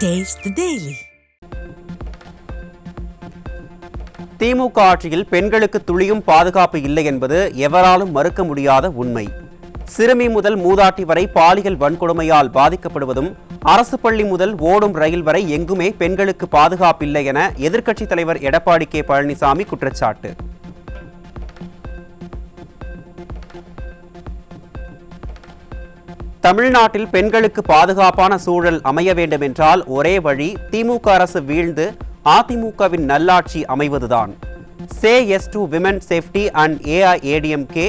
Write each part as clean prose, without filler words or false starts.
Taste the Daily. திமுக ஆட்சியில் பெண்களுக்கு துளியும் பாதுகாப்பு இல்லை என்பது எவராலும் மறுக்க முடியாத உண்மை. சிறுமி முதல் மூதாட்டி வரை பாலியல் வன்கொடுமையால் பாதிக்கப்படுவதும், அரசு பள்ளி முதல் ஓடும் ரயில் வரை எங்குமே பெண்களுக்கு பாதுகாப்பில்லை என எதிர்க்கட்சித் தலைவர் எடப்பாடி கே பழனிசாமி குற்றச்சாட்டு. தமிழ்நாட்டில் பெண்களுக்கு பாதுகாப்பான சூழல் அமைய வேண்டும் என்றால் ஒரே வழி திமுக அரசு வீழ்ந்து அதிமுகவின் நல்லாட்சி அமைவதுதான். Say yes to women safety and AIADMK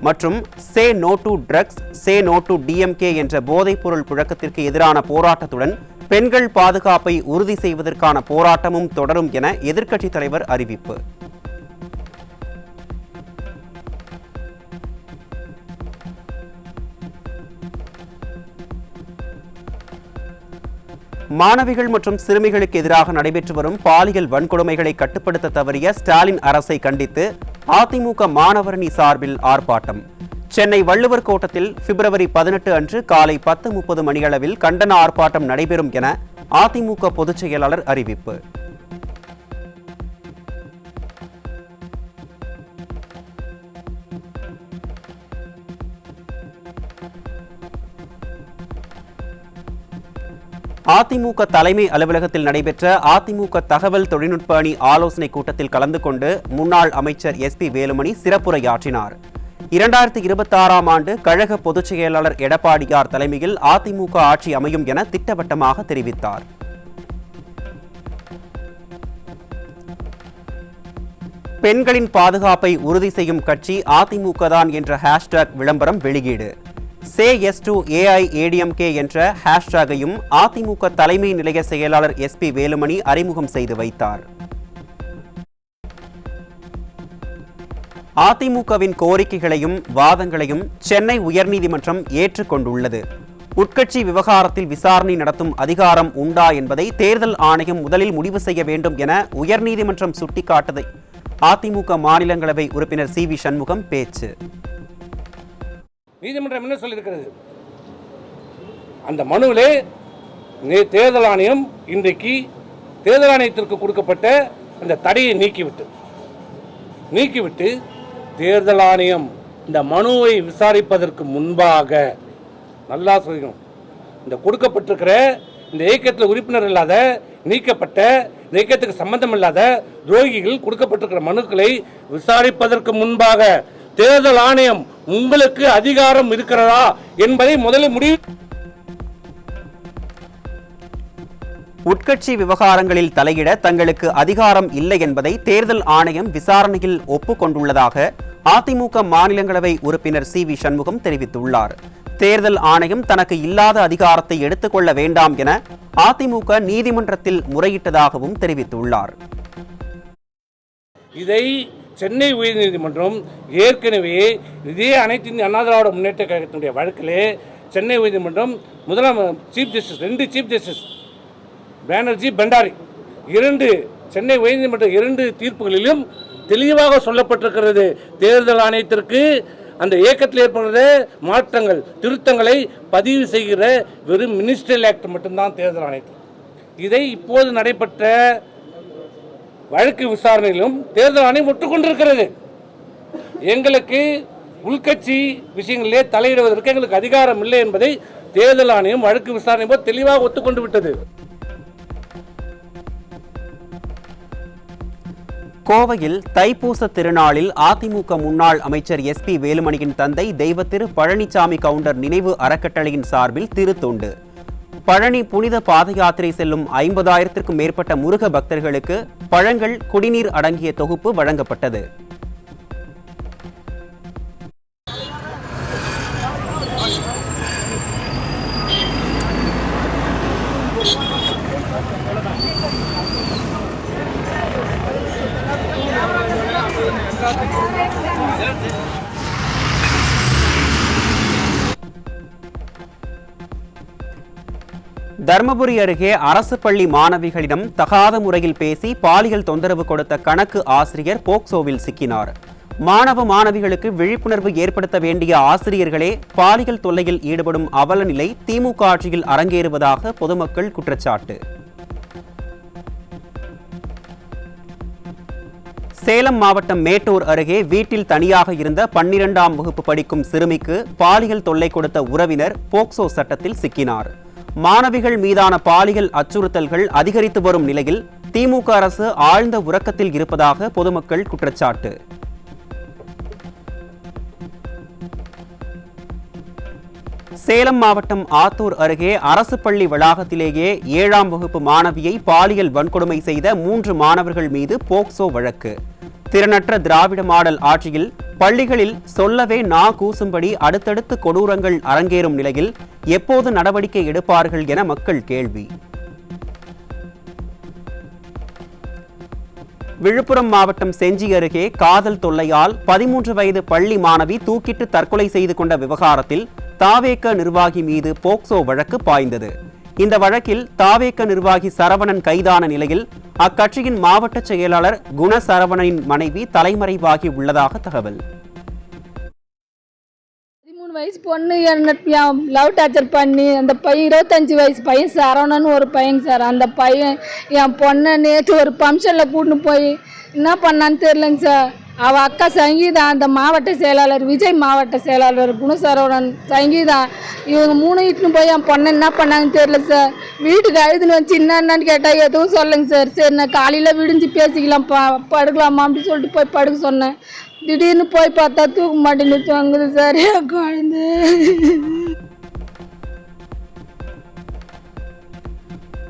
மற்றும் say no to drugs, say no to DMK என்ற போதைப்பொருள் புழக்கத்திற்கு எதிரான போராட்டத்துடன் பெண்கள் பாதுகாப்பை உறுதி செய்வதற்கான போராட்டமும் தொடரும் என எதிர்க்கட்சித் தலைவர் அறிவிப்பு. மாணவிகள் மற்றும் சிறுமிகளுக்கு எதிராக நடைபெற்று வரும் பாலியல் வன்கொடுமைகளை கட்டுப்படுத்த தவறிய ஸ்டாலின் அரசை கண்டித்து அதிமுக மாணவரணி சார்பில் ஆர்ப்பாட்டம். சென்னை வள்ளுவர் கோட்டத்தில் பிப்ரவரி 18 அன்று காலை 10:30 மணியளவில் கண்டன ஆர்ப்பாட்டம் நடைபெறும் என அதிமுக பொதுச் செயலாளர் அறிவிப்பு. அதிமுக தலைமை அலுவலகத்தில் நடைபெற்ற அதிமுக தகவல் தொழில்நுட்ப அணி ஆலோசனை கூட்டத்தில் கலந்து கொண்டு முன்னாள் அமைச்சர் SP வேலுமணி சிறப்புரையாற்றினார். 2026ஆம் ஆண்டு கழக பொதுச் செயலாளர் எடப்பாடியார் தலைமையில் அதிமுக ஆட்சி அமையும் என திட்டவட்டமாக தெரிவித்தார். பெண்களின் பாதுகாப்பை உறுதி செய்யும் கட்சி அதிமுக தான் என்ற ஹேஷ்டாக் விளம்பரம் வெளியீடு. சே எஸ் டு ஏஐஏடிஎம்கே என்ற ஹேஷ்டாகையும் அதிமுக தலைமை நிலைய செயலாளர் SP வேலுமணி அறிமுகம் செய்து வைத்தார். அதிமுகவின் கோரிக்கைகளையும் வாதங்களையும் சென்னை உயர்நீதிமன்றம் ஏற்றுக்கொண்டுள்ளது. உட்கட்சி விவகாரத்தில் விசாரணை நடத்தும் அதிகாரம் உண்டா என்பதை தேர்தல் ஆணையம் முதலில் முடிவு செய்ய வேண்டும் என உயர்நீதிமன்றம் சுட்டிக்காட்டதை அதிமுக மாநிலங்களவை உறுப்பினர் CV சண்முகம் பேச்சு. நீதிமன்றம் என்ன சொல்லியிருக்கிறது? அந்த மனுவிலே தேர்தல் ஆணையம் இன்றைக்கு தேர்தல் ஆணையத்திற்கு கொடுக்கப்பட்ட அந்த தடையை நீக்கிவிட்டு தேர்தல் ஆணையம் இந்த மனுவை விசாரிப்பதற்கு முன்பாக நல்லா சொல்லணும், இந்த கொடுக்கப்பட்டிருக்கிற இந்த இயக்கத்தில் உறுப்பினர் இல்லாத நீக்கப்பட்ட இந்த இயக்கத்துக்கு சம்பந்தம் இல்லாத துரோகிகள் கொடுக்கப்பட்டிருக்கிற மனுக்களை விசாரிப்பதற்கு முன்பாக தேர்தல் ஆணையம் உங்களுக்கு அதிகாரம் இருக்கிறதா என்பதை முதலில் முடிவு. உட்கட்சி விவகாரங்களில் தலையிட தங்களுக்கு அதிகாரம் இல்லை என்பதை தேர்தல் ஆணையம் விசாரணையில் ஒப்புக்கொண்டுள்ளதாக அதிமுக மாநிலங்களவை உறுப்பினர் CV சண்முகம் தெரிவித்துள்ளார். தேர்தல் ஆணையம் தனக்கு இல்லாத அதிகாரத்தை எடுத்துக்கொள்ள வேண்டாம் என அதிமுக நீதிமன்றத்தில் முறையிட்டதாகவும் தெரிவித்துள்ளார். இதை சென்னை உயர்நீதிமன்றம் ஏற்கனவே இதே அனைத்து இந்திய அண்ணா திராவிட முன்னேற்ற கழகத்தினுடைய வழக்கிலே சென்னை உயர்நீதிமன்றம் ரெண்டு சீஃப் ஜஸ்டிஸ் பானர்ஜி பண்டாரி சென்னை உயர்நீதிமன்ற 2 தீர்ப்புகளிலும் தெளிவாக சொல்லப்பட்டிருக்கிறது. தேர்தல் ஆணையத்திற்கு அந்த இயக்கத்தில் ஏற்படுகிற மாற்றங்கள் திருத்தங்களை பதிவு செய்கிற வெறும் மினிஸ்ட்ரியல் ஆக்ட் மட்டும்தான் தேர்தல் ஆணையத்தில். இதை இப்போது நடைபெற்ற வழக்கு விசாரணையிலும் தேர்தல் ஆணையம் ஒட்டுக்கொண்டிருக்கிறது. எங்களுக்கு உள்கட்சி விஷயங்களிலே தலையிடுவதற்கு எங்களுக்கு அதிகாரம் இல்லை என்பதை தேர்தல் ஆணையம் வழக்கு விசாரணை போது தெளிவாக ஒத்துக்கொண்டு விட்டது. கோவையில் தைப்பூச திருநாளில் அதிமுக முன்னாள் அமைச்சர் SP வேலுமணியின் தந்தை தெய்வத்திரு பழனிசாமி கவுண்டர் நினைவு அறக்கட்டளையின் சார்பில் திருத்தொண்டு. பழனி புனித பாத யாத்திரை செல்லும் 50,000க்கும் மேற்பட்ட முருக பக்தர்களுக்கு பழங்கள், குடிநீர் அடங்கிய தொகுப்பு வழங்கப்பட்டது. தர்மபுரி அருகே அரசு பள்ளி மாணவிகளிடம் தகாத முறையில் பேசி பாலியல் தொந்தரவு கொடுத்த கணக்கு ஆசிரியர் போக்சோவில் சிக்கினார். மாணவ மாணவிகளுக்கு விழிப்புணர்வு ஏற்படுத்த வேண்டிய ஆசிரியர்களே பாலியல் தொல்லையில் ஈடுபடும் அவல நிலை திமுக ஆட்சியில் அரங்கேறுவதாக பொதுமக்கள் குற்றச்சாட்டு. சேலம் மாவட்டம் மேட்டூர் அருகே வீட்டில் தனியாக இருந்த 12ஆம் வகுப்பு படிக்கும் சிறுமிக்கு பாலியல் தொல்லை கொடுத்த உறவினர் போக்சோ சட்டத்தில் சிக்கினார். மாணவிகள் மீதான பாலியல் அச்சுறுத்தல்கள் அதிகரித்து வரும் நிலையில் திமுக அரசு ஆழ்ந்த உறக்கத்தில் இருப்பதாக பொதுமக்கள் குற்றச்சாட்டு. சேலம் மாவட்டம் ஆத்தூர் அருகே அரசு பள்ளி வளாகத்திலேயே 7ஆம் வகுப்பு மாணவியை பாலியல் வன்கொடுமை செய்த 3 மாணவர்கள் மீது போக்சோ வழக்கு. திறனற்ற திராவிட மாடல் ஆட்சியில் பள்ளிகளில் சொல்லவே நா கூசும்படி அடுத்தடுத்து கொடூரங்கள் அரங்கேறும் நிலையில் எப்போது நடவடிக்கை எடுப்பார்கள் என மக்கள் கேள்வி. விழுப்புரம் மாவட்டம் செஞ்சி அருகே காதல் தொல்லையால் 13 வயது பள்ளி மாணவி தூக்கிட்டு தற்கொலை செய்து கொண்ட விவகாரத்தில் தாவேக நிர்வாகி மீது போக்சோ வழக்கு பாய்ந்தது. இந்த வழக்கில் தாவேக நிர்வாகி சரவணன் கைதான நிலையில் அக்கட்சியின் மாவட்ட செயலாளர் குணசரவணனின் மனைவி தலைமறைவாகி உள்ளதாக தகவல். 13 வயசு பொண்ணு லவ் டார்ச்சர் பண்ணி அந்த பையன் 25 வயசு பையன் சரவணன் ஒரு பையன் சார். அந்த பையன் என் பொண்ணை நேற்று ஒரு ஃபங்க்ஷனில் கூட்டின்னு போய் என்ன பண்ணான்னு தெரிலங்க சார். அவள் அக்கா சங்கீதா, அந்த மாவட்ட செயலாளர் விஜய், மாவட்ட செயலாளர் குணசரவணன், சங்கீதா, இவங்க 3 இட்டுன்னு போய் என் பொண்ணை என்ன பண்ணாங்கன்னு தெரியல சார். வீட்டுக்கு அழுதுன்னு வச்சு என்னன்னு கேட்டால் எதுவும் சொல்லுங்க சார். சரி நான் காலையில் விடிஞ்சு பேசிக்கலாம் படுக்கலாமா அப்படின்னு சொல்லிட்டு போய் படுக்க சொன்னேன். திடீர்னு போய் பார்த்தா தூக்க மாட்டேன்னு வாங்குது சார் என் குழந்தை.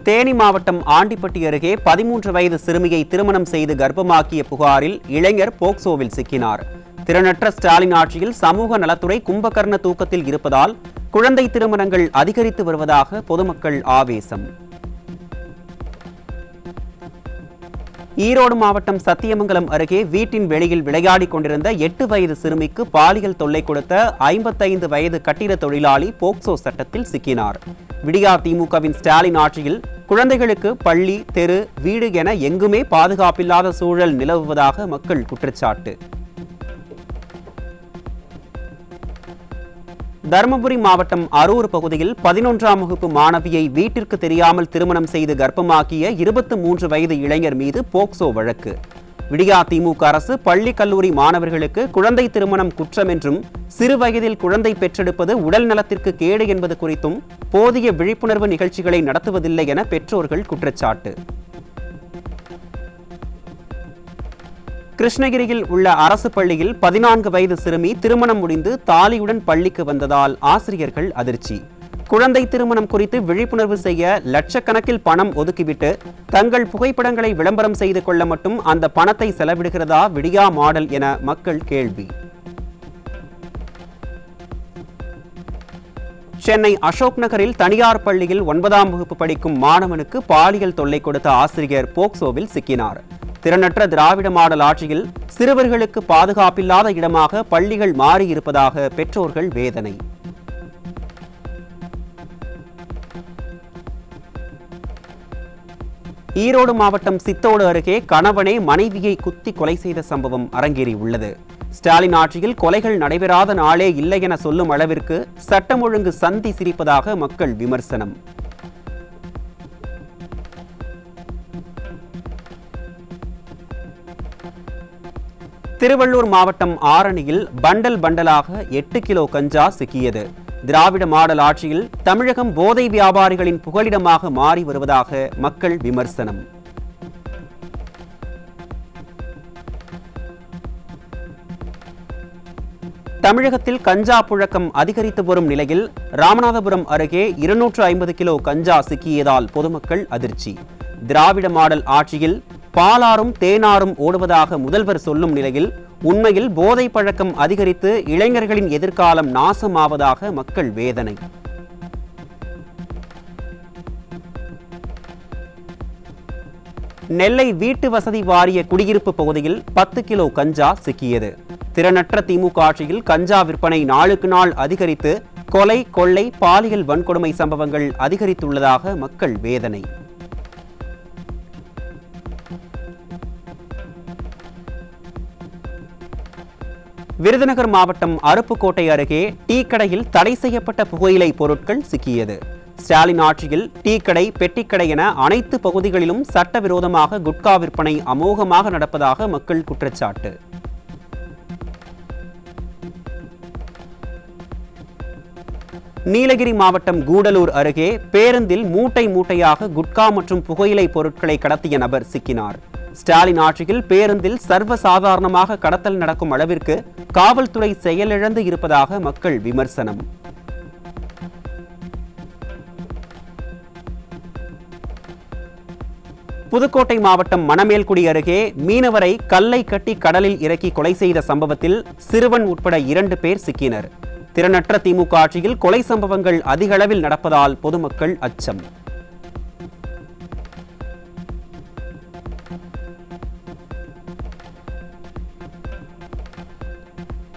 தேனி மாவட்டம் ஆண்டிப்பட்டி அருகே 13 வயது சிறுமியை திருமணம் செய்து கர்ப்பமாக்கிய புகாரில் இளைஞர் போக்சோவில் சிக்கினார். திறனற்ற ஸ்டாலின் ஆட்சியில் சமூக நலத்துறை கும்பகர்ண தூக்கத்தில் இருப்பதால் குழந்தை திருமணங்கள் அதிகரித்து வருவதாக பொதுமக்கள் ஆவேசம். ஈரோடு மாவட்டம் சத்தியமங்கலம் அருகே வீட்டின் வெளியில் விளையாடிக் கொண்டிருந்த 8 வயது சிறுமிக்கு பாலியல் தொல்லை கொடுத்த 55 வயது கட்டிட தொழிலாளி போக்சோ சட்டத்தில் சிக்கினார். விடியா திமுகவின் ஸ்டாலின் ஆட்சியில் குழந்தைகளுக்கு பள்ளி, தெரு, வீடு என எங்குமே பாதுகாப்பில்லாத சூழல் நிலவுவதாக மக்கள் குற்றச்சாட்டு. தருமபுரி மாவட்டம் அரூர் பகுதியில் 11ஆம் வகுப்பு மாணவியை வீட்டிற்கு தெரியாமல் திருமணம் செய்து கர்ப்பமாக்கிய 23 வயது இளைஞர் மீது போக்சோ வழக்கு. விடியா திமுக அரசு பள்ளி கல்லூரி மாணவர்களுக்கு குழந்தை திருமணம் குற்றம் என்றும் சிறு வயதில் குழந்தை பெற்றெடுப்பது உடல் நலத்திற்கு கேடு என்பது குறித்தும் போதிய விழிப்புணர்வு நிகழ்ச்சிகளை நடத்துவதில்லை என பெற்றோர்கள் குற்றச்சாட்டு. கிருஷ்ணகிரியில் உள்ள அரசு பள்ளியில் 14 வயது சிறுமி திருமணம் முடிந்து தாலியுடன் பள்ளிக்கு வந்ததால் ஆசிரியர்கள் அதிர்ச்சி. குழந்தை திருமணம் குறித்து விழிப்புணர்வு செய்ய லட்சக்கணக்கில் பணம் ஒதுக்கிவிட்டு தங்கள் புகைப்படங்களை விளம்பரம் செய்து கொள்ள மட்டும் அந்த பணத்தை செலவிடுகிறதா விடியா மாடல் என மக்கள் கேள்வி. சென்னை அசோக் நகரில் தனியார் பள்ளியில் 9ஆம் வகுப்பு படிக்கும் மாணவனுக்கு பாலியல் தொல்லை கொடுத்த ஆசிரியர் போக்சோவில் சிக்கினார். திறனற்ற திராவிட மாடல் ஆட்சியில் சிறுவர்களுக்கு பாதுகாப்பில்லாத இடமாக பள்ளிகள் மாறியிருப்பதாக பெற்றோர்கள் வேதனை. ஈரோடு மாவட்டம் சித்தோடு அருகே கணவனே மனைவியை குத்தி கொலை செய்த சம்பவம் அரங்கேறியுள்ளது. ஸ்டாலின் ஆட்சியில் கொலைகள் நடைபெறாத நாளே இல்லை என சொல்லும் அளவிற்கு சட்டம் ஒழுங்கு சந்தி சிரிப்பதாக மக்கள் விமர்சனம். திருவள்ளூர் மாவட்டம் ஆரணியில் பண்டல் பண்டலாக 8 கிலோ கஞ்சா சிக்கியது. திராவிட மாடல் ஆட்சியில் தமிழகம் போதை வியாபாரிகளின் புகலிடமாக மாறி வருவதாக மக்கள் விமர்சனம். தமிழகத்தில் கஞ்சா புழக்கம் அதிகரித்து வரும் நிலையில் ராமநாதபுரம் அருகே 250 கிலோ கஞ்சா சிக்கியதால் பொதுமக்கள் அதிர்ச்சி. திராவிட மாடல் ஆட்சியில் பாலாறும் தேனாரும் ஓடுவதாக முதல்வர் சொல்லும் நிலையில் உண்மையில் போதை பழக்கம் அதிகரித்து இளைஞர்களின் எதிர்காலம் நாசமாவதாக மக்கள் வேதனை. நெல்லை வீட்டு வசதி வாரிய குடியிருப்பு பகுதியில் 10 கிலோ கஞ்சா சிக்கியது. திறனற்ற திமுக ஆட்சியில் கஞ்சா விற்பனை நாளுக்கு நாள் அதிகரித்து கொலை, கொள்ளை, பாலியல் வன்கொடுமை சம்பவங்கள் அதிகரித்துள்ளதாக மக்கள் வேதனை. விருதுநகர் மாவட்டம் அருப்புக்கோட்டை அருகே டீ கடையில் தடை செய்யப்பட்ட புகையிலை பொருட்கள் சிக்கியது. ஸ்டாலின் ஆட்சியில் டீ கடை, பெட்டிக்கடை என அனைத்து பகுதிகளிலும் சட்டவிரோதமாக குட்கா விற்பனை அமோகமாக நடப்பதாக மக்கள் குற்றச்சாட்டு. நீலகிரி மாவட்டம் கூடலூர் அருகே பேருந்தில் மூட்டை மூட்டையாக குட்கா மற்றும் புகையிலை பொருட்களை கடத்திய நபர் சிக்கினார். ஸ்டாலின் ஆட்சியில் பேருந்தில் சர்வசாதாரணமாக கடத்தல் நடக்கும் அளவிற்கு காவல்துறை செயலிழந்து இருப்பதாக மக்கள் விமர்சனம். புதுக்கோட்டை மாவட்டம் மணமேல்குடி அருகே மீனவரை கல்லை கட்டி கடலில் இறக்கி கொலை செய்த சம்பவத்தில் சிறுவன் உட்பட 2 பேர் சிக்கினர். திறனற்ற திமுக ஆட்சியில் கொலை சம்பவங்கள் அதிக அளவில் நடப்பதால் பொதுமக்கள் அச்சம்.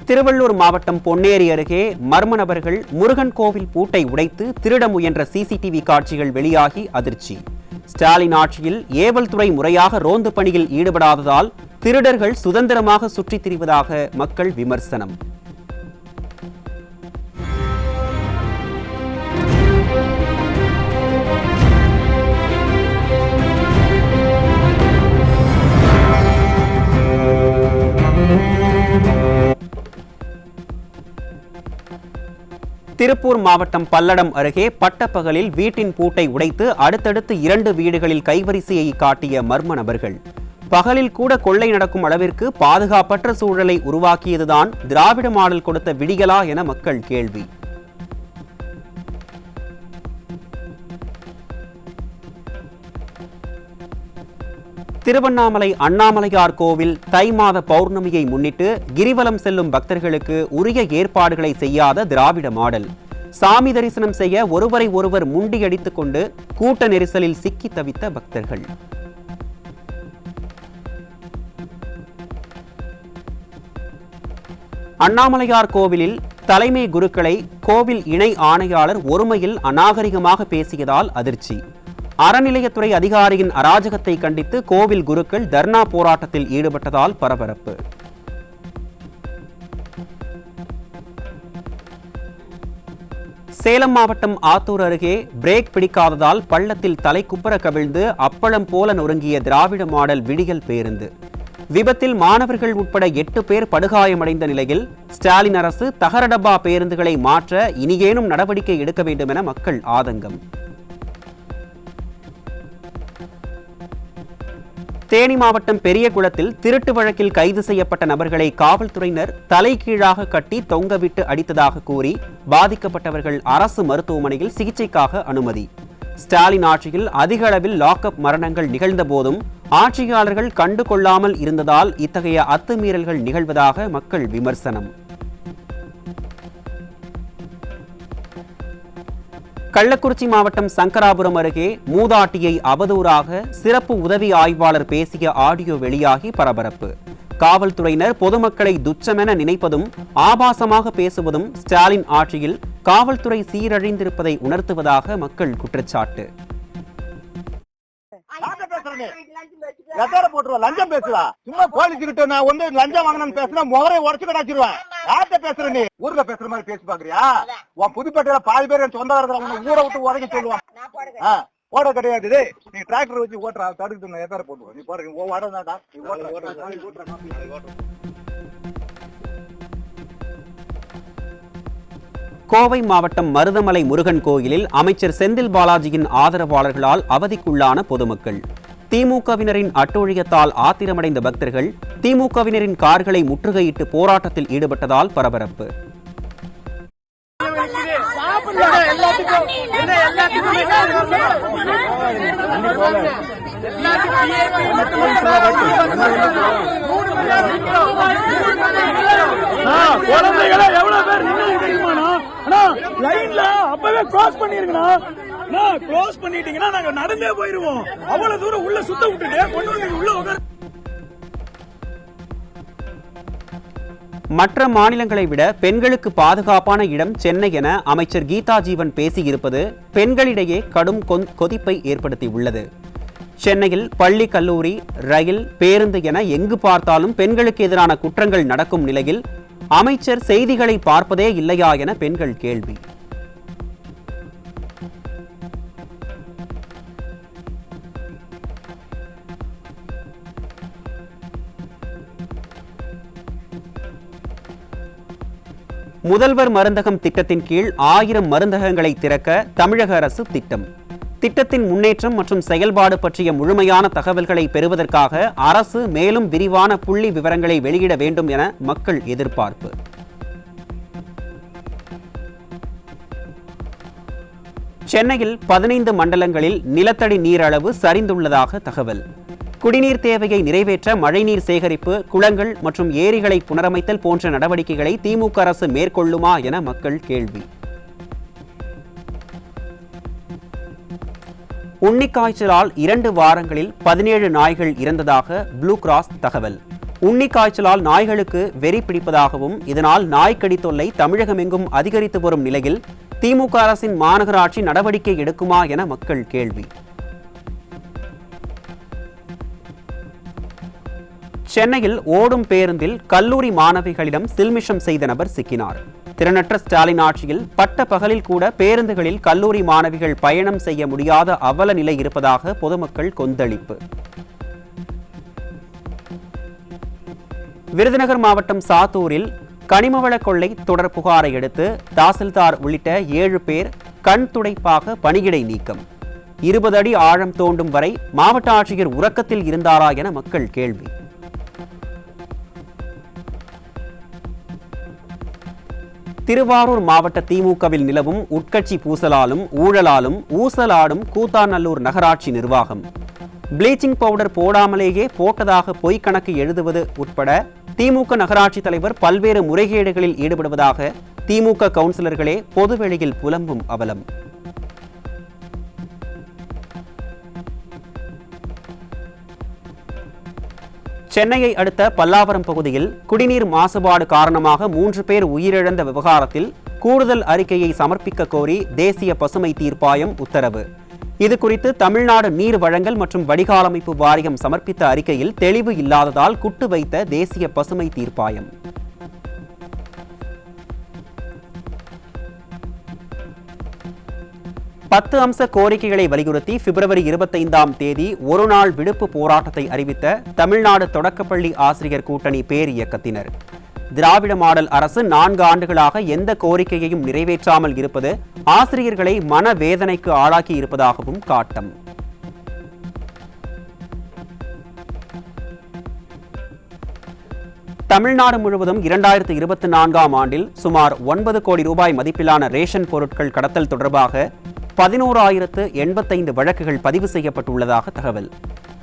திருவள்ளூர் மாவட்டம் பொன்னேரி அருகே மர்ம நபர்கள் முருகன் கோவில் பூட்டை உடைத்து திருட முயன்ற சிசிடிவி காட்சிகள் வெளியாகி அதிர்ச்சி. ஸ்டாலின் ஆட்சியில் ஏவல் துறை முறையாக ரோந்து பணியில் ஈடுபடாததால் திருடர்கள் சுதந்திரமாக சுற்றித் திரிவதாக மக்கள் விமர்சனம். திருப்பூர் மாவட்டம் பல்லடம் அருகே பட்டப்பகலில் வீட்டின் பூட்டை உடைத்து அடுத்தடுத்து 2 வீடுகளில் கைவரிசையை காட்டிய மர்ம நபர்கள். பகலில் கூட கொள்ளை நடக்கும் அளவிற்கு பாதுகாப்பற்ற சூழலை உருவாக்கியதுதான் திராவிட மாடல் கொடுத்த விடியலா என மக்கள் கேள்வி. திருவண்ணாமலை அண்ணாமலையார் கோவில் தை மாத பௌர்ணமியை முன்னிட்டு கிரிவலம் செல்லும் பக்தர்களுக்கு உரிய ஏற்பாடுகளை செய்யாத திராவிட மாடல். சாமி தரிசனம் செய்ய ஒருவரை ஒருவர் முண்டியடித்துக் கொண்டு கூட்ட நெரிசலில் சிக்கி தவித்த பக்தர்கள். அண்ணாமலையார் கோவிலில் தலைமை குருக்களை கோவில் இணை ஆணையாளர் ஒருமையில் அநாகரிகமாக பேசியதால் அதிர்ச்சி. அறநிலையத்துறை அதிகாரியின் அராஜகத்தை கண்டித்து கோவில் குருக்கள் தர்ணா போராட்டத்தில் ஈடுபட்டதால் பரபரப்பு. சேலம் மாவட்டம் ஆத்தூர் அருகே பிரேக் பிடிக்காததால் பள்ளத்தில் தலைக்குப்புற கவிழ்ந்து அப்பளம் போல நொறுங்கிய திராவிட மாடல் விடியல் பேருந்து. விபத்தில் மாணவர்கள் உட்பட 8 பேர் படுகாயமடைந்த நிலையில் ஸ்டாலின் அரசு தகரடப்பா பேருந்துகளை மாற்ற இனியேனும் நடவடிக்கை எடுக்க வேண்டும் என மக்கள் ஆதங்கம். தேனி மாவட்டம் பெரியகுளத்தில் திருட்டு வழக்கில் கைது செய்யப்பட்ட நபர்களை காவல்துறையினர் தலைகீழாக கட்டி தொங்கவிட்டு அடித்ததாக கூறி பாதிக்கப்பட்டவர்கள் அரசு மருத்துவமனையில் சிகிச்சைக்காக அனுமதி. ஸ்டாலின் ஆட்சியில் அதிக அளவில் லாக்அப் மரணங்கள் நிகழ்ந்த போதும் ஆட்சியாளர்கள் கண்டுகொள்ளாமல் இருந்ததால் இத்தகைய அத்துமீறல்கள் நிகழ்வதாக மக்கள் விமர்சனம். கள்ளக்குறிச்சி மாவட்டம் சங்கராபுரம் அருகே மூதாட்டியை அவதூறாக சிறப்பு உதவி ஆய்வாளர் பேசிய ஆடியோ வெளியாகி பரபரப்பு. காவல்துறையினர் பொதுமக்களை துச்சமென நினைப்பதும் ஆபாசமாக பேசுவதும் ஸ்டாலின் ஆட்சியில் காவல்துறை சீரழிந்திருப்பதை உணர்த்துவதாக மக்கள் குற்றச்சாட்டு. லஞ்சம் பேசுவா சும்மா போலீஸ் கிட்ட நான் வந்து லஞ்சம் வாங்கணும்னு பேசுனா முகரை உடச்சு கடாச்சிருவேன். யார்கிட்ட பேசுற நீ? ஊர்ல பேசுற மாதிரி பேசி பாக்குறியா? உன் புதுப்பேட்டையில பாதி பேர் சொந்தக்காரங்க ஊரை விட்டு உடஞ்சு சொல்லுவான். ஓட கிடையாது. நீ டிராக்டர் வச்சு ஓட்டுற தடுத்து எதார போட்டுவோம். நீ போடுற ஓடாடா கோவை மாவட்டம் மருதமலை முருகன் கோயிலில் அமைச்சர் செந்தில் பாலாஜியின் ஆதரவாளர்களால் அவதிக்குள்ளான பொதுமக்கள். திமுகவினரின் அட்டூழியத்தால் ஆத்திரமடைந்த பக்தர்கள் திமுகவினரின் கார்களை முற்றுகையிட்டு போராட்டத்தில் ஈடுபட்டதால் பரபரப்பு. அப்பவே கிராஸ் பண்ணிருக்கா க்ளோஸ் பண்ணிட்டீங்கன்னா நாங்க நடந்தே போயிருவோம். அவ்வளவு தூரம் உள்ள சுத்த விட்டுட்டு கொண்டு வந்து உள்ள உட்கார. மற்ற மாநிலங்களை விட பெண்களுக்கு பாதுகாப்பான இடம் சென்னை என அமைச்சர் கீதா ஜீவன் பேசியிருப்பது பெண்களிடையே கடும் கொதிப்பை ஏற்படுத்தியுள்ளது. சென்னையில் பள்ளி, கல்லூரி, ரயில், பேருந்து என எங்கு பார்த்தாலும் பெண்களுக்கு எதிரான குற்றங்கள் நடக்கும் நிலையில் அமைச்சர் செய்திகளை பார்ப்பதே இல்லையா என பெண்கள் கேள்வி. முதல்வர் மருந்தகம் திட்டத்தின் கீழ் 1000 மருந்தகங்களை திறக்க தமிழக அரசு திட்டம். திட்டத்தின் முன்னேற்றம் மற்றும் செயல்பாடு பற்றிய முழுமையான தகவல்களை பெறுவதற்காக அரசு மேலும் விரிவான புள்ளி விவரங்களை வெளியிட வேண்டும் என மக்கள் எதிர்பார்ப்பு. சென்னையில் 15 மண்டலங்களில் நிலத்தடி நீர் அளவு சரிந்துள்ளதாக தகவல். குடிநீர் தேவையை நிறைவேற்ற மழைநீர் சேகரிப்பு, குளங்கள் மற்றும் ஏரிகளை புனரமைத்தல் போன்ற நடவடிக்கைகளை திமுக அரசு மேற்கொள்ளுமா என மக்கள் கேள்வி. உன்னிக்காய்ச்சலால் 2 வாரங்களில் 17 நாய்கள் இறந்ததாக ப்ளூ கிராஸ் தகவல். உன்னிக்காய்ச்சலால் நாய்களுக்கு வெறி பிடிப்பதாகவும் இதனால் நாய்க்கடி தொல்லை தமிழகமெங்கும் அதிகரித்து வரும் நிலையில் திமுக அரசின் மாநகராட்சி நடவடிக்கை எடுக்குமா என மக்கள் கேள்வி. சென்னையில் ஓடும் பேருந்தில் கல்லூரி மாணவிகளிடம் சில்மிஷம் செய்த நபர் சிக்கினார். திறனற்ற ஸ்டாலின் ஆட்சியில் பட்ட பகலில் கூட பேருந்துகளில் கல்லூரி மாணவிகள் பயணம் செய்ய முடியாத அவல நிலை இருப்பதாக பொதுமக்கள் கொந்தளிப்பு. விருதுநகர் மாவட்டம் சாத்தூரில் கனிமவள கொள்ளை தொடர் புகாரை அடுத்து தாசில்தார் உள்ளிட்ட 7 பேர் கண் துடைப்பாக பணியிடை நீக்கம். 20 அடி ஆழம் தோண்டும் வரை மாவட்ட ஆட்சியர் உறக்கத்தில் இருந்தாரா என மக்கள் கேள்வி. திருவாரூர் மாவட்ட திமுகவில் நிலவும் உட்கட்சி பூசலாலும் ஊழலாலும் ஊசலாடும் கூத்தாநல்லூர் நகராட்சி நிர்வாகம். ப்ளீச்சிங் பவுடர் போடாமலேயே போட்டதாக பொய் கணக்கு எழுதுவது உட்பட திமுக நகராட்சி தலைவர் பல்வேறு முறைகேடுகளில் ஈடுபடுவதாக திமுக கவுன்சிலர்களே பொதுவெளியில் புலம்பும் அவலம். சென்னையை அடுத்த பல்லாவரம் பகுதியில் குடிநீர் மாசுபாடு காரணமாக 3 பேர் உயிரிழந்த விவகாரத்தில் கூடுதல் அறிக்கையை சமர்ப்பிக்க கோரி தேசிய பசுமை தீர்ப்பாயம் உத்தரவு. இதுகுறித்து தமிழ்நாடு நீர் வழங்கல் மற்றும் வடிகாலமைப்பு வாரியம் சமர்ப்பித்த அறிக்கையில் தெளிவு இல்லாததால் குட்டு வைத்த தேசிய பசுமை தீர்ப்பாயம். பத்து அம்ச கோரிக்கைகளை வலியுறுத்தி பிப்ரவரி 25ஆம் தேதி ஒருநாள் விடுப்பு போராட்டத்தை அறிவித்த தமிழ்நாடு தொடக்கப்பள்ளி ஆசிரியர் கூட்டணி பேர் இயக்கத்தினர். திராவிட மாடல் அரசு 4 ஆண்டுகளாக எந்த கோரிக்கையையும் நிறைவேற்றாமல் இருப்பது ஆசிரியர்களை மனவேதனைக்கு ஆளாக்கி இருப்பதாகவும் காட்டம். தமிழ்நாடு முழுவதும் 2024ஆம் ஆண்டில் சுமார் 9 கோடி ரூபாய் மதிப்பிலான ரேஷன் பொருட்கள் கடத்தல் தொடர்பாக 11,085 வழக்குகள் பதிவு செய்யப்பட்டுள்ளதாக தகவல்.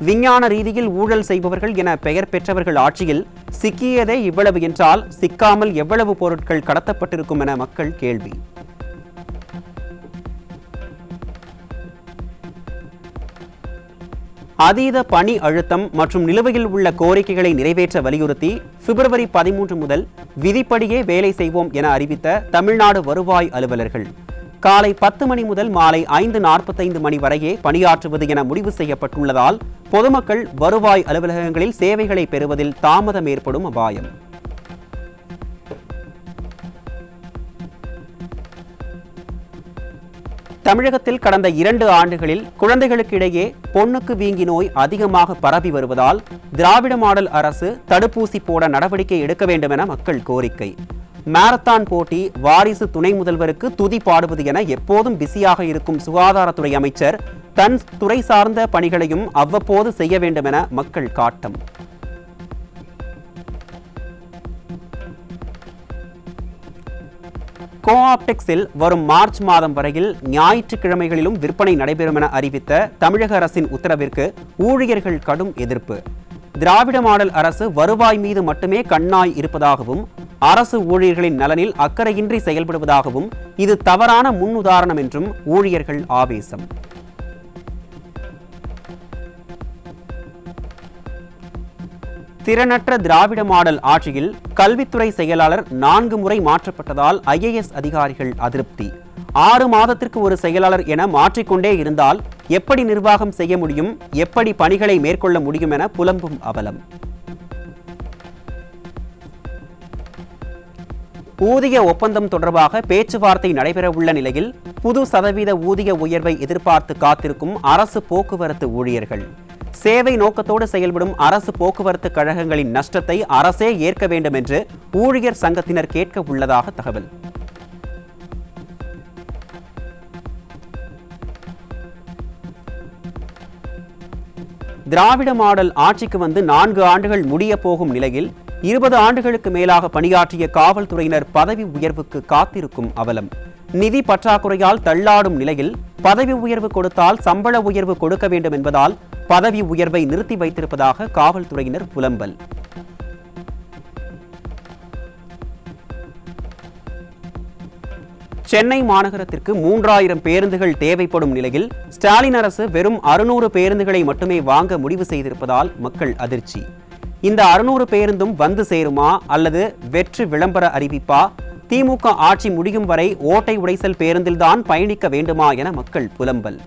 விஞ்ஞான ரீதியில் ஊழல் செய்பவர்கள் என பெயர் பெற்றவர்கள் ஆட்சியில் சிக்கியதே இவ்வளவு என்றால் சிக்காமல் எவ்வளவு பொருட்கள் கடத்தப்பட்டிருக்கும் என மக்கள் கேள்வி. அதீத பணி அழுத்தம் மற்றும் நிலுவையில் உள்ள கோரிக்கைகளை நிறைவேற்ற வலியுறுத்தி பிப்ரவரி 13 முதல் விதிப்படியே வேலை செய்வோம் என அறிவித்த தமிழ்நாடு வருவாய் அலுவலர்கள் காலை 10 மணி முதல் மாலை 5:45 மணி வரையே பணியாற்றுவது என முடிவு செய்யப்பட்டுள்ளதால் பொதுமக்கள் வருவாய் அலுவலகங்களில் சேவைகளை பெறுவதில் தாமதம் ஏற்படும் அபாயம். தமிழகத்தில் கடந்த 2 ஆண்டுகளில் குழந்தைகளுக்கு இடையே பொண்ணுக்கு வீங்கி நோய் அதிகமாக பரவி வருவதால் திராவிட மாடல் அரசு தடுப்பூசி போட நடவடிக்கை எடுக்க வேண்டும் என மக்கள் கோரிக்கை. மாரத்தான் போட்டி, வாரிசு துணை முதல்வருக்கு துதி பாடுவது என எப்போதும் பிஸியாக இருக்கும் சுகாதாரத்துறை அமைச்சர் தன் துறை சார்ந்த பணிகளையும் அவ்வப்போது செய்ய வேண்டும் என மக்கள் காட்டம். கோஆப்டெக்ஸில் வரும் மார்ச் மாதம் வரையில் ஞாயிற்றுக்கிழமைகளிலும் விற்பனை நடைபெறும் என அறிவித்த தமிழக அரசின் உத்தரவிற்கு ஊழியர்கள் கடும் எதிர்ப்பு. திராவிட மாடல் அரசு வருவாய் மீது மட்டுமே கண்ணாய் இருப்பதாகவும் அரசு ஊழியர்களின் நலனில் அக்கறையின்றி செயல்படுவதாகவும் இது தவறான முன்னுதாரணம் என்றும் ஊழியர்கள் ஆவேசம். திறனற்ற திராவிட மாடல் ஆட்சியில் கல்வித்துறை செயலாளர் 4 முறை மாற்றப்பட்டதால் IAS அதிகாரிகள் அதிருப்தி. 6 மாதத்திற்கு ஒரு செயலாளர் என மாற்றிக்கொண்டே இருந்தால் எப்படி நிர்வாகம் செய்ய முடியும், எப்படி பணிகளை மேற்கொள்ள முடியும் என புலம்பும் அவலம். ஊதிய ஒப்பந்தம் தொடர்பாக பேச்சுவார்த்தை நடைபெறவுள்ள நிலையில் புது சதவீத ஊதிய உயர்வை எதிர்பார்த்து காத்திருக்கும் அரசு போக்குவரத்து ஊழியர்கள். சேவை நோக்கத்தோடு செயல்படும் அரசு போக்குவரத்து கழகங்களின் நஷ்டத்தை அரசே ஏற்க வேண்டும் என்று ஊழியர் சங்கத்தினர் கேட்க உள்ளதாக தகவல். திராவிட மாடல் ஆட்சிக்கு வந்து 4 ஆண்டுகள் முடிய போகும் நிலையில் 20 ஆண்டுகளுக்கு மேலாக பணியாற்றிய காவல்துறையினர் பதவி உயர்வுக்கு காத்திருக்கும் அவலம். நிதி பற்றாக்குறையால் தள்ளாடும் நிலையில் பதவி உயர்வு கொடுத்தால் சம்பள உயர்வு கொடுக்க வேண்டும் என்பதால் பதவி உயர்வை நிறுத்தி வைத்திருப்பதாக காவல்துறையினர் புலம்பல். சென்னை மாநகரத்திற்கு 3000 பேருந்துகள் தேவைப்படும் நிலையில் ஸ்டாலின் அரசு வெறும் 600 பேருந்துகளை மட்டுமே வாங்க முடிவு செய்திருப்பதால் மக்கள் அதிர்ச்சி. இந்த 600 பேருந்தும் வந்து சேருமா அல்லது வெற்றி விளம்பர அறிவிப்பா? திமுக ஆட்சி முடியும் வரை ஓட்டை உடைசல் பேருந்தில்தான் பயணிக்க வேண்டுமா என மக்கள் புலம்பல்.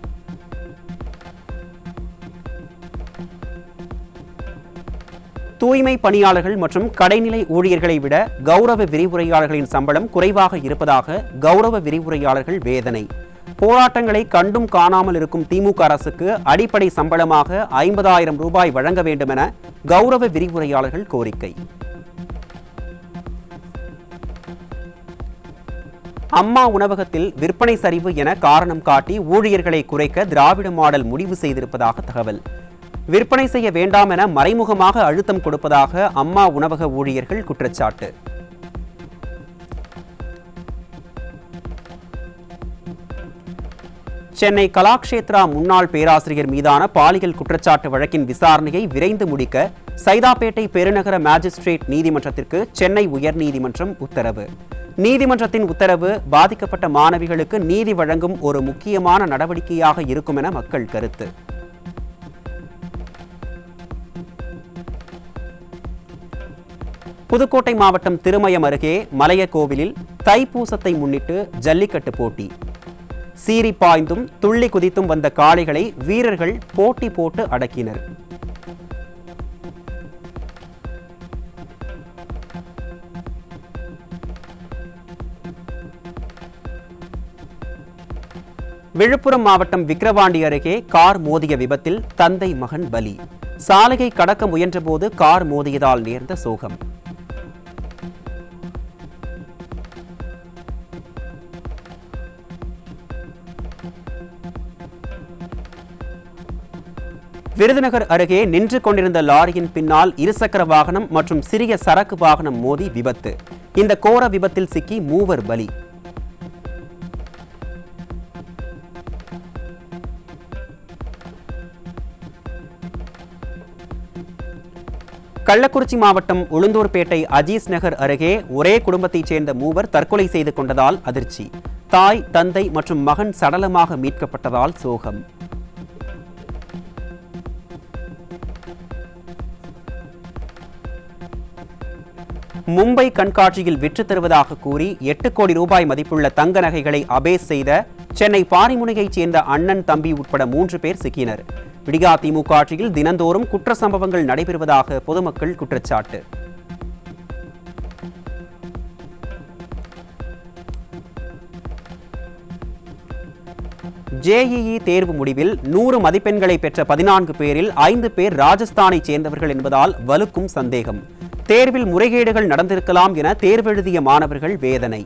தூய்மை பணியாளர்கள் மற்றும் கடைநிலை ஊழியர்களை விட கௌரவ விரிவுரையாளர்களின் சம்பளம் குறைவாக இருப்பதாக கௌரவ விரிவுரையாளர்கள் வேதனை. போராட்டங்களை கண்டும் காணாமல் இருக்கும் திமுக அரசுக்கு அடிப்படை சம்பளமாக 50,000 ரூபாய் வழங்க வேண்டும் என கௌரவ விரிவுரையாளர்கள் கோரிக்கை. அம்மா உணவகத்தில் விற்பனை சரிவு என காரணம் காட்டி ஊழியர்களை குறைக்க திராவிட மாடல் முடிவு செய்திருப்பதாக தகவல். விற்பனை செய்ய வேண்டாம் என மறைமுகமாக அழுத்தம் கொடுப்பதாக அம்மா உணவக ஊழியர்கள் குற்றச்சாட்டு. சென்னை கலாக்ஷேத்ரா முன்னாள் பேராசிரியர் மீதான பாலியல் குற்றச்சாட்டு வழக்கின் விசாரணையை விரைந்து முடிக்க சைதாப்பேட்டை பெருநகர மாஜிஸ்ட்ரேட் நீதிமன்றத்திற்கு சென்னை உயர்நீதிமன்றம் உத்தரவு. நீதிமன்றத்தின் உத்தரவு பாதிக்கப்பட்ட மாணவிகளுக்கு நீதி வழங்கும் ஒரு முக்கியமான நடவடிக்கையாக இருக்கும் என மக்கள் கருத்து. புதுக்கோட்டை மாவட்டம் திருமயம் அருகே மலையக்கோவிலில் தைப்பூசத்தை முன்னிட்டு ஜல்லிக்கட்டு போட்டி. சீறி பாய்ந்தும் துள்ளி குதித்தும் வந்த காளைகளை வீரர்கள் போட்டி போட்டு அடக்கினர். விழுப்புரம் மாவட்டம் விக்கிரவாண்டி அருகே கார் மோதிய விபத்தில் தந்தை மகன் பலி. சாலையை கடக்க முயன்றபோது கார் மோதியதால் நேர்ந்த சோகம். விருதுநகர் அருகே நின்று கொண்டிருந்த லாரியின் பின்னால் இருசக்கர வாகனம் மற்றும் சிறிய சரக்கு வாகனம் மோதி விபத்து. இந்த கோர விபத்தில் சிக்கி 3 பலி. கள்ளக்குறிச்சி மாவட்டம் உளுந்தூர்பேட்டை அஜீஸ் நகர் அருகே ஒரே குடும்பத்தைச் சேர்ந்த 3 தற்கொலை செய்து கொண்டதால் அதிர்ச்சி. தாய், தந்தை மற்றும் மகன் சடலமாக மீட்கப்பட்டதால் சோகம். மும்பை கண்காட்சியில் விற்று தருவதாக கூறி 8 கோடி ரூபாய் மதிப்புள்ள தங்க நகைகளை அபேஸ் செய்த சென்னை பாரிமுனையைச் சேர்ந்த அண்ணன், தம்பி உட்பட 3 பேர் சிக்கினர். விடியா திமுக ஆட்சியில் தினந்தோறும் குற்ற சம்பவங்கள் நடைபெறுவதாக பொதுமக்கள் குற்றச்சாட்டு. ஜேஇஇ தேர்வு முடிவில் 100 மதிப்பெண்களை பெற்ற 14 பேரில் 5 பேர் ராஜஸ்தானைச் சேர்ந்தவர்கள் என்பதால் வலுக்கும் சந்தேகம். தேர்வில் முறைகேடுகள் நடந்திருக்கலாம் என தேர்வெழுதிய மாணவர்கள் வேதனை.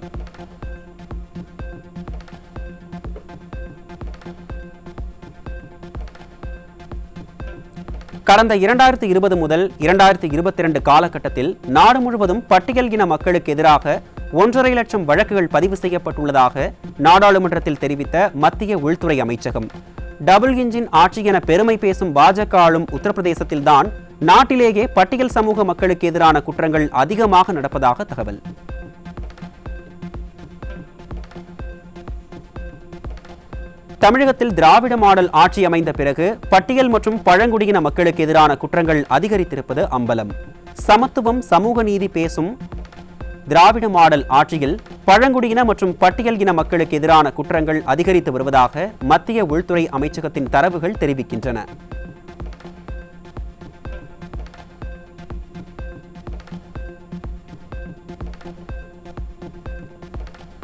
கடந்த 2020 முதல் 2022 காலகட்டத்தில் நாடு முழுவதும் பட்டியல் இன மக்களுக்கு எதிராக 1.5 லட்சம் வழக்குகள் பதிவு செய்யப்பட்டுள்ளதாக நாடாளுமன்றத்தில் தெரிவித்த மத்திய உள்துறை அமைச்சகம். டபுள் இன்ஜின் ஆட்சி என பெருமை பேசும் பாஜக ஆளும் உத்தரப்பிரதேசத்தில்தான் நாட்டிலேயே பட்டியல் சமூக மக்களுக்கு எதிரான குற்றங்கள் அதிகமாக நடப்பதாக தகவல். தமிழகத்தில் திராவிட மாடல் ஆட்சி அமைந்த பிறகு பட்டியல் மற்றும் பழங்குடியின மக்களுக்கு எதிரான குற்றங்கள் அதிகரித்திருப்பது அம்பலம். சமத்துவம், சமூக நீதி பேசும் திராவிட மாடல் ஆட்சியில் பழங்குடியின மற்றும் பட்டியல் இன மக்களுக்கு எதிரான குற்றங்கள் அதிகரித்து வருவதாக மத்திய உள்துறை அமைச்சகத்தின் தரவுகள் தெரிவிக்கின்றன.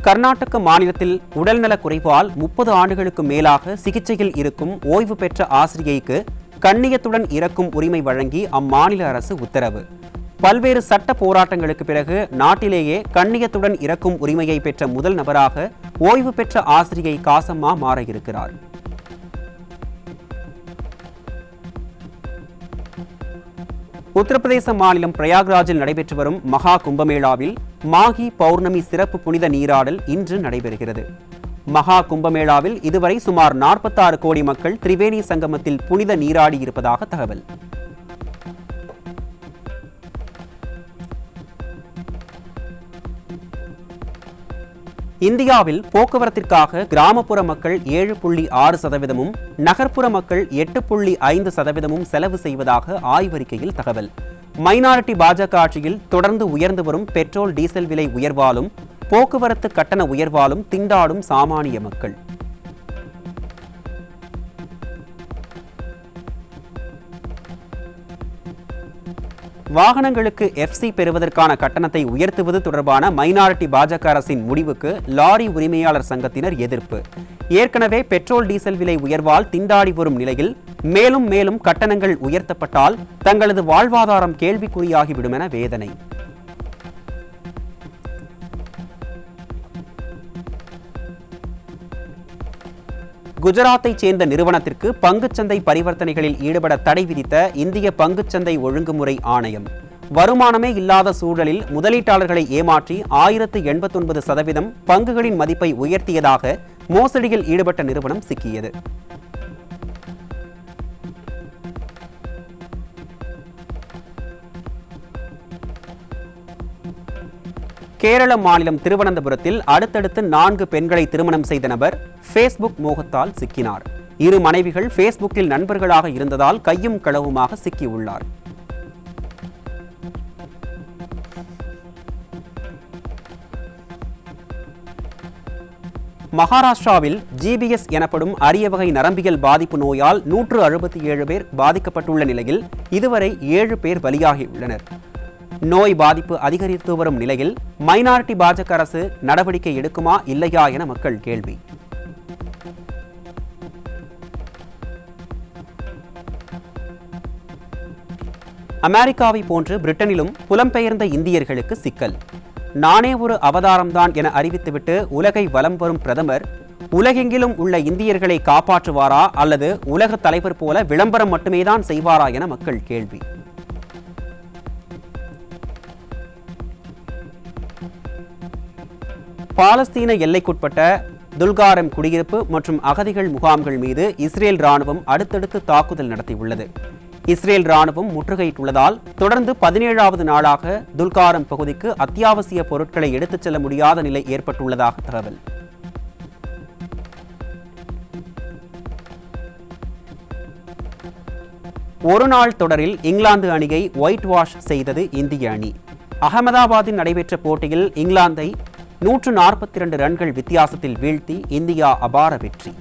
கர்நாடக மாநிலத்தில் உடல்நலக் குறைவால் 30 ஆண்டுகளுக்கு மேலாக சிகிச்சையில் இருக்கும் ஓய்வு பெற்ற ஆசிரியைக்கு கண்ணியத்துடன் இறக்கும் உரிமை வழங்கி அம்மாநில அரசு உத்தரவு. பல்வேறு சட்ட போராட்டங்களுக்கு பிறகு நாட்டிலேயே கண்ணியத்துடன் இறக்கும் உரிமையை பெற்ற முதல் நபராக ஓய்வு பெற்ற ஆசிரியை காசம்மா மாற இருக்கிறார். உத்தரப்பிரதேச மாநிலம் பிரயாக்ராஜில் நடைபெற்று வரும் மகா கும்பமேளாவில் மாகி பௌர்ணமி சிறப்பு புனித நீராடல் இன்று நடைபெறுகிறது. மகா கும்பமேளாவில் இதுவரை சுமார் 46 கோடி மக்கள் திரிவேணி சங்கமத்தில் புனித நீராடி இருப்பதாக தகவல். இந்தியாவில் போக்குவரத்திற்காக கிராமப்புற மக்கள் 7.6%, நகர்ப்புற மக்கள் 8.5% செலவு செய்வதாக ஆய்வறிக்கையில் தகவல். மைனாரிட்டி பாஜக ஆட்சியில் தொடர்ந்து உயர்ந்து வரும் பெட்ரோல் டீசல் விலை உயர்வாலும் போக்குவரத்து கட்டண உயர்வாலும் திண்டாடும் சாமானிய மக்கள். வாகனங்களுக்கு FC பெறுவதற்கான கட்டணத்தை உயர்த்துவது தொடர்பான மைனாரிட்டி பாஜக அரசின் முடிவுக்கு லாரி உரிமையாளர் சங்கத்தினர் எதிர்ப்பு. ஏற்கனவே பெட்ரோல் டீசல் விலை உயர்வால் திண்டாடி வரும் நிலையில் மேலும் கட்டணங்கள் உயர்த்தப்பட்டால் தங்களது வாழ்வாதாரம் கேள்விக்குறியாகிவிடும் என வேதனை. குஜராத்தைச் சேர்ந்த நிறுவனத்திற்கு பங்குச்சந்தை பரிவர்த்தனைகளில் ஈடுபட தடை விதித்த இந்திய பங்குச்சந்தை ஒழுங்குமுறை ஆணையம் வருமானமே இல்லாத சூழலில் முதலீட்டாளர்களை ஏமாற்றி 1089% பங்குகளின் மதிப்பை உயர்த்தியதாக மோசடியில் ஈடுபட்ட நிறுவனம் சிக்கியது. கேரள மாநிலம் திருவனந்தபுரத்தில் அடுத்தடுத்து 4 பெண்களை திருமணம் செய்த நபர் ஃபேஸ்புக் மோகத்தால் சிக்கினார். 2 மனைவிகள் ஃபேஸ்புக்கில் நண்பர்களாக இருந்ததால் கையும் களவுமாக சிக்கியுள்ளார். மகாராஷ்டிராவில் GBS எனப்படும் அரிய வகை நரம்பியல் பாதிப்பு நோயால் 167 பேர் பாதிக்கப்பட்டுள்ள நிலையில் இதுவரை 7 பேர் பலியாகியுள்ளனர். நோய் பாதிப்பு அதிகரித்து வரும் நிலையில் மைனாரிட்டி பாஜக அரசு நடவடிக்கை எடுக்குமா இல்லையா என மக்கள் கேள்வி. அமெரிக்காவை போன்று பிரிட்டனிலும் புலம்பெயர்ந்த இந்தியர்களுக்கு சிக்கல். நானே ஒரு அவதாரம்தான் என அறிவித்துவிட்டு உலகை வலம் வரும் பிரதமர் உலகெங்கிலும் உள்ள இந்தியர்களை காப்பாற்றுவாரா அல்லது உலக தலைவர் போல விளம்பரம் மட்டுமேதான் செய்வாரா என மக்கள் கேள்வி. பாலஸ்தீன எல்லைக்குட்பட்ட துல்காரம் குடியிருப்பு மற்றும் அகதிகள் முகாம்கள் மீது இஸ்ரேல் ராணுவம் அடுத்தடுத்து தாக்குதல் நடத்தியுள்ளது. இஸ்ரேல் ராணுவம் முற்றுகையிட்டுள்ளதால் தொடர்ந்து 17வது நாளாக துல்காரம் பகுதிக்கு அத்தியாவசிய பொருட்களை எடுத்துச் செல்ல முடியாத நிலை ஏற்பட்டுள்ளதாக தகவல். ஒருநாள் தொடரில் இங்கிலாந்து அணியை ஒயிட் வாஷ் செய்தது இந்திய அணி. அகமதாபாத்தில் நடைபெற்ற போட்டியில் இங்கிலாந்தை 142 ரன்கள் வித்தியாசத்தில் வீழ்த்தி இந்தியா அபார வெற்றி.